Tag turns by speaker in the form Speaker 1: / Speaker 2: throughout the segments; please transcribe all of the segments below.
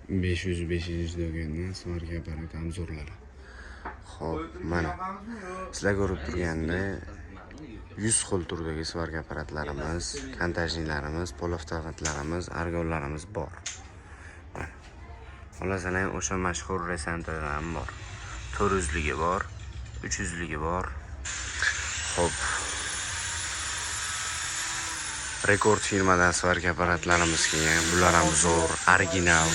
Speaker 1: 505 do'kondan svarka apparati ham zo'rlari. Xo'p, mana sizlar ko'rib turganda 100 xil turdagi svarka apparatlarimiz, kontajnilarimiz, polovtovatlarimiz, argonlarimiz bor. Mana. Xulasalan o'sha mashhur resentrlar ham bor. 400ligi bor, 300ligi bor. Xo'p. Rekord firmadan svarka apparatlarimiz kelgan. Bular ham zo'r, original.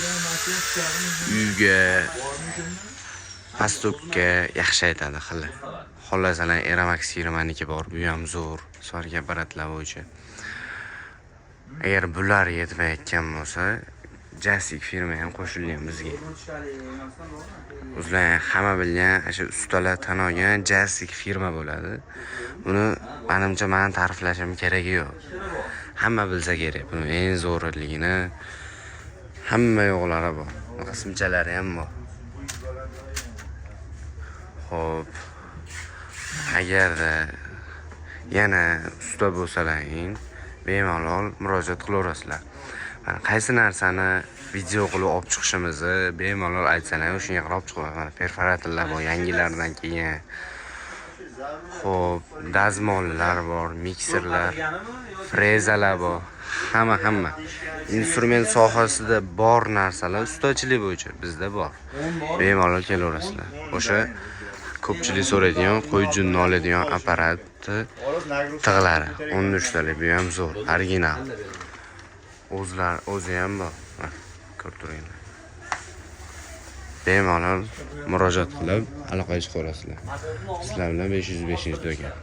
Speaker 1: Uyga, pastokka yaxshi aytadi xili. Xolasalan Eramax firmaniki bor, bu ham zo'r svarka apparatlar bo'yicha. Agar bular yetmayotgan bo'lsa, Jasik firma ham qo'shilgan bizga. O'zlar hamma bilgan, o'sha ustalar tan olgan Jasik firma bo'ladi. Buni menimcha men ta'riflashim keragi yo'q. Hamma bilsa kerak. Buni eng zo'rligini hamma yo'qlari bor. Qismchalari ham bor. Xo'p. Agarda yana usta bo'lsalaring, bemalol murojaat qilaverasizlar. Mana qaysi narsani video qilib olib chiqishimizni bemalol aytsalar, o'shanga qarab olib chiqaman. Perforatorlar bor, yangilardan kelgan. Xo'p, dazmollar bor, mikserlar, frezalar bor. Hamma. Instrument sohasida bor narsalar ustachilik bo'yicha bizda bor. Bemalol kelaverasizlar. O'sha ko'pchilik so'raydigan qo'y junni oladigan apparatni tig'lari 13 talik, bu ham zo'r, original. O'zi ham bor. Ko'rib turinglar. Bemalol murojaat qilib aloqaga chiqaverasizlar. Sizlar bilan 505 do'kon.